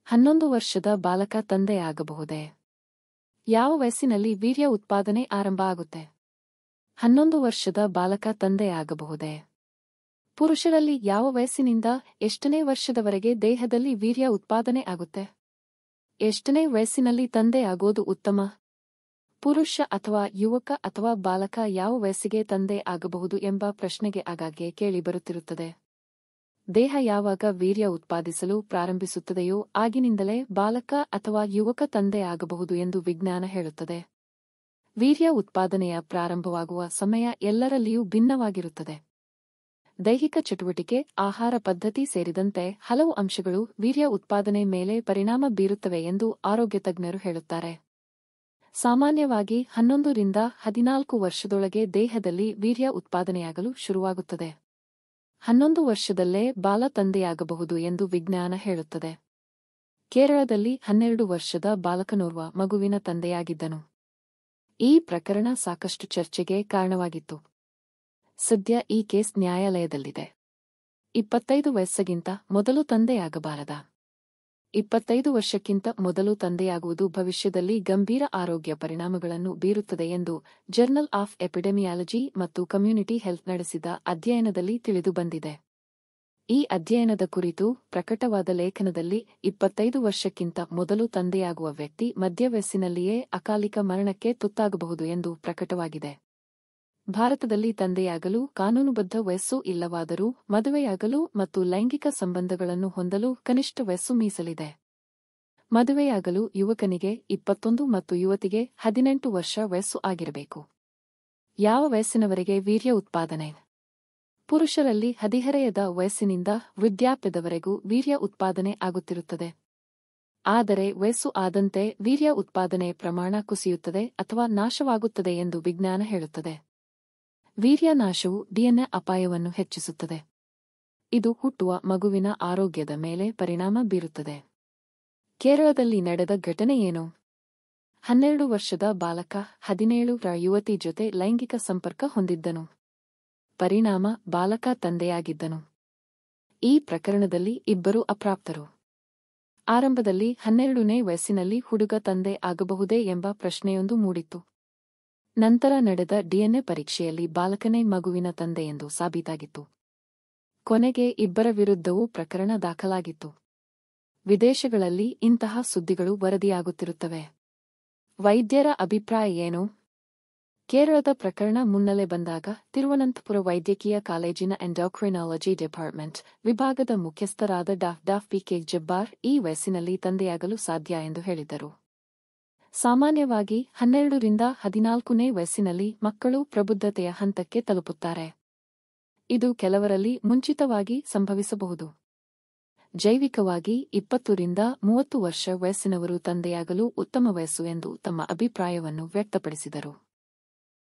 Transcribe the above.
11 ವರ್ಷದ ಬಾಲಕ ತಂದೆಯಾಗಬಹುದೇ? ಯಾವ ವಯಸ್ಸಿನಲ್ಲಿ ವೀರ್ಯ ಉತ್ಪಾದನೆ ಆರಂಭ ಆಗುತ್ತೆ? 11 ವರ್ಷದ ಬಾಲಕ ತಂದೆಯಾಗಬಹುದೇ? ಪುರುಷರಲ್ಲಿ ಯಾವ ವಯಸ್ಸಿನಿಂದ ಎಷ್ಟನೇ ವರ್ಷದವರೆಗೆ ದೇಹದಲ್ಲಿ ವೀರ್ಯ ಉತ್ಪಾದನೆ ಆಗುತ್ತೆ? ಎಷ್ಟನೇ ವಯಸ್ಸಿನಲ್ಲಿ ತಂದೆ ಆಗೋದು ಉತ್ತಮ? ಪುರುಷ ಅಥವಾ ಯುವಕ ಅಥವಾ ಬಾಲಕ ಯಾವ ವಯಸ್ಸಿಗೆ ತಂದೆ ಆಗಬಹುದು ಎಂಬ ಪ್ರಶ್ನೆಗೆ ಆಗಾಗ್ಗೆ ಕೇಳಿಬರುತ್ತಿರುತ್ತದೆ. ದೇಹ ಯಾವಾಗ ವೀರ್ಯ ಉತ್ಪಾದಿಸಲು ಪ್ರಾರಂಭಿಸುತ್ತದೆಯೋ ಆಗಿನಿಂದಲೇ ಬಾಲಕ ಅಥವಾ ಯುವಕ ತಂದೆ ಆಗಬಹುದು ಎಂದು ವಿಜ್ಞಾನ ಹೇಳುತ್ತದೆ. ವೀರ್ಯ ಉತ್ಪಾದನೆಯ ಪ್ರಾರಂಭವಾಗುವ ಸಮಯ ಎಲ್ಲರಲ್ಲಿಯೂ ಭಿನ್ನವಾಗಿರುತ್ತದೆ. ದೈಹಿಕ ಚಟುವಟಿಕೆ, ಆಹಾರ ಪದ್ಧತಿ ಸೇರಿದಂತೆ ಹಲವು ಅಂಶಗಳು ವೀರ್ಯ ಉತ್ಪಾದನೆ ಮೇಲೆ ಪರಿಣಾಮ ಬೀರುತ್ತವೆ ಎಂದು ಆರೋಗ್ಯ ತಜ್ಞರು ಹೇಳುತ್ತಾರೆ. ಸಾಮಾನ್ಯವಾಗಿ 11 ರಿಂದ 14 ವರ್ಷದೊಳಗೆ ದೇಹದಲ್ಲಿ ವೀರ್ಯ ಉತ್ಪಾದನೆಯಾಗಲು ಶುರುವಾಗುತ್ತದೆ. 11 ವರ್ಷದಲ್ಲೇ ಬಾಲ ತಂದೆಯಾಗಬಹುದು ಎಂದು ವಿಜ್ಞಾನ ಹೇಳುತ್ತದೆ. ಕೇರಳದಲ್ಲಿ 12 ವರ್ಷದ ಬಾಲಕನೋರ್ವ ಮಗುವಿನ ತಂದೆಯಾಗಿದ್ದನು. ಈ ಪ್ರಕರಣ ಸಾಕಷ್ಟು ಚರ್ಚೆಗೆ ಕಾರಣವಾಗಿತ್ತು. ಸದ್ಯ ಈ ಕೇಸ್ ನ್ಯಾಯಾಲಯದಲ್ಲಿದೆ. 25 ವಯಸ್ಸಿಗಿಂತ ಮೊದಲು ತಂದೆಯಾಗಬಾರದ? 25 ವರ್ಷಕ್ಕಿಂತ ಮೊದಲು ತಂದೆಯಾಗುವುದು ಭವಿಷ್ಯದಲ್ಲಿ ಗಂಭೀರ ಆರೋಗ್ಯ ಪರಿಣಾಮಗಳನ್ನು ಬೀರುತ್ತದೆ ಎಂದು ಜರ್ನಲ್ ಆಫ್ ಎಪಿಡೆಮಿಯಾಲಜಿ ಮತ್ತು ಕಮ್ಯುನಿಟಿ ಹೆಲ್ತ್ ನಡೆಸಿದ ಅಧ್ಯಯನದಲ್ಲಿ ತಿಳಿದುಬಂದಿದೆ. ಈ ಅಧ್ಯಯನದ ಕುರಿತು ಪ್ರಕಟವಾದ ಲೇಖನದಲ್ಲಿ 25 ವರ್ಷಕ್ಕಿಂತ ಮೊದಲು ತಂದೆಯಾಗುವ ವ್ಯಕ್ತಿ ಮಧ್ಯವಯಸ್ಸಿನಲ್ಲಿಯೇ ಅಕಾಲಿಕ ಮರಣಕ್ಕೆ ತುತ್ತಾಗಬಹುದು ಎಂದು ಪ್ರಕಟವಾಗಿದೆ. ಭಾರತದಲ್ಲಿ ತಂದೆಯಾಗಲು ಕಾನೂನುಬದ್ಧ ವಯಸ್ಸು ಇಲ್ಲವಾದರೂ ಮದುವೆಯಾಗಲು ಮತ್ತು ಲೈಂಗಿಕ ಸಂಬಂಧಗಳನ್ನು ಹೊಂದಲು ಕನಿಷ್ಠ ವಯಸ್ಸು ಮೀಸಲಿದೆ. ಮದುವೆಯಾಗಲು ಯುವಕನಿಗೆ 21 ಮತ್ತು ಯುವತಿಗೆ 18 ವರ್ಷ ವಯಸ್ಸು ಆಗಿರಬೇಕು. ಯಾವ ವಯಸ್ಸಿನವರೆಗೆ ವೀರ್ಯ ಉತ್ಪಾದನೆ? ಪುರುಷರಲ್ಲಿ ಹದಿಹರೆಯದ ವಯಸ್ಸಿನಿಂದ ವೃದ್ಧಾಪ್ಯದವರೆಗೂ ವೀರ್ಯ ಉತ್ಪಾದನೆ ಆಗುತ್ತಿರುತ್ತದೆ. ಆದರೆ ವಯಸ್ಸು ಆದಂತೆ ವೀರ್ಯ ಉತ್ಪಾದನೆ ಪ್ರಮಾಣ ಕುಸಿಯುತ್ತದೆ ಅಥವಾ ನಾಶವಾಗುತ್ತದೆ ಎಂದು ವಿಜ್ಞಾನ ಹೇಳುತ್ತದೆ. ವೀರ್ಯ ನಾಶವು ಡಿಎನ್ಎ ಅಪಾಯವನ್ನು ಹೆಚ್ಚಿಸುತ್ತದೆ. ಇದು ಹುಟ್ಟುವ ಮಗುವಿನ ಆರೋಗ್ಯದ ಮೇಲೆ ಪರಿಣಾಮ ಬೀರುತ್ತದೆ. ಕೇರಳದಲ್ಲಿ ನಡೆದ ಘಟನೆ ಏನು? 12 ವರ್ಷದ ಬಾಲಕ 17 ರ ಯುವತಿ ಜೊತೆ ಲೈಂಗಿಕ ಸಂಪರ್ಕ ಹೊಂದಿದ್ದನು. ಪರಿಣಾಮ ಬಾಲಕ ತಂದೆಯಾಗಿದ್ದನು. ಈ ಪ್ರಕರಣದಲ್ಲಿ ಇಬ್ಬರು ಅಪ್ರಾಪ್ತರು. ಆರಂಭದಲ್ಲಿ 12ನೇ ವಯಸ್ಸಿನಲ್ಲಿ ಹುಡುಗ ತಂದೆ ಆಗಬಹುದೇ ಎಂಬ ಪ್ರಶ್ನೆಯೊಂದು ಮೂಡಿತ್ತು. ನಂತರ ನಡೆದ ಡಿಎನ್ಎ ಪರೀಕ್ಷೆಯಲ್ಲಿ ಬಾಲಕನೇ ಮಗುವಿನ ತಂದೆ ಎಂದು ಸಾಬೀತಾಗಿತ್ತು. ಕೊನೆಗೆ ಇಬ್ಬರ ವಿರುದ್ಧವೂ ಪ್ರಕರಣ ದಾಖಲಾಗಿತ್ತು. ವಿದೇಶಗಳಲ್ಲಿ ಇಂತಹ ಸುದ್ದಿಗಳು ವರದಿಯಾಗುತ್ತಿರುತ್ತವೆ. ವೈದ್ಯರ ಅಭಿಪ್ರಾಯ ಏನು? ಕೇರಳದ ಪ್ರಕರಣ ಮುನ್ನೆಲೆ ಬಂದಾಗ ತಿರುವನಂತಪುರ ವೈದ್ಯಕೀಯ ಕಾಲೇಜಿನ ಎಂಡೋಕ್ರಿನಾಲಜಿ ಡಿಪಾರ್ಟ್ಮೆಂಟ್ ವಿಭಾಗದ ಮುಖ್ಯಸ್ಥರಾದ ಡಾ ಪಿ.ಕೆ. ಜಬ್ಬಾರ್ ಈ ವಯಸ್ಸಿನಲ್ಲಿ ತಂದೆಯಾಗಲು ಸಾಧ್ಯ ಎಂದು ಹೇಳಿದ್ದರು. ಸಾಮಾನ್ಯವಾಗಿ 12 ರಿಂದ 14ನೇ ವಯಸ್ಸಿನಲ್ಲಿ ಮಕ್ಕಳು ಪ್ರಬುದ್ಧತೆಯ ಹಂತಕ್ಕೆ ತಲುಪುತ್ತಾರೆ. ಇದು ಕೆಲವರಲ್ಲಿ ಮುಂಚಿತವಾಗಿ ಸಂಭವಿಸಬಹುದು. ಜೈವಿಕವಾಗಿ 20 ರಿಂದ 30 ವರ್ಷ ವಯಸ್ಸಿನವರು ತಂದೆಯಾಗಲು ಉತ್ತಮ ವಯಸ್ಸು ಎಂದು ತಮ್ಮ ಅಭಿಪ್ರಾಯವನ್ನು ವ್ಯಕ್ತಪಡಿಸಿದರು.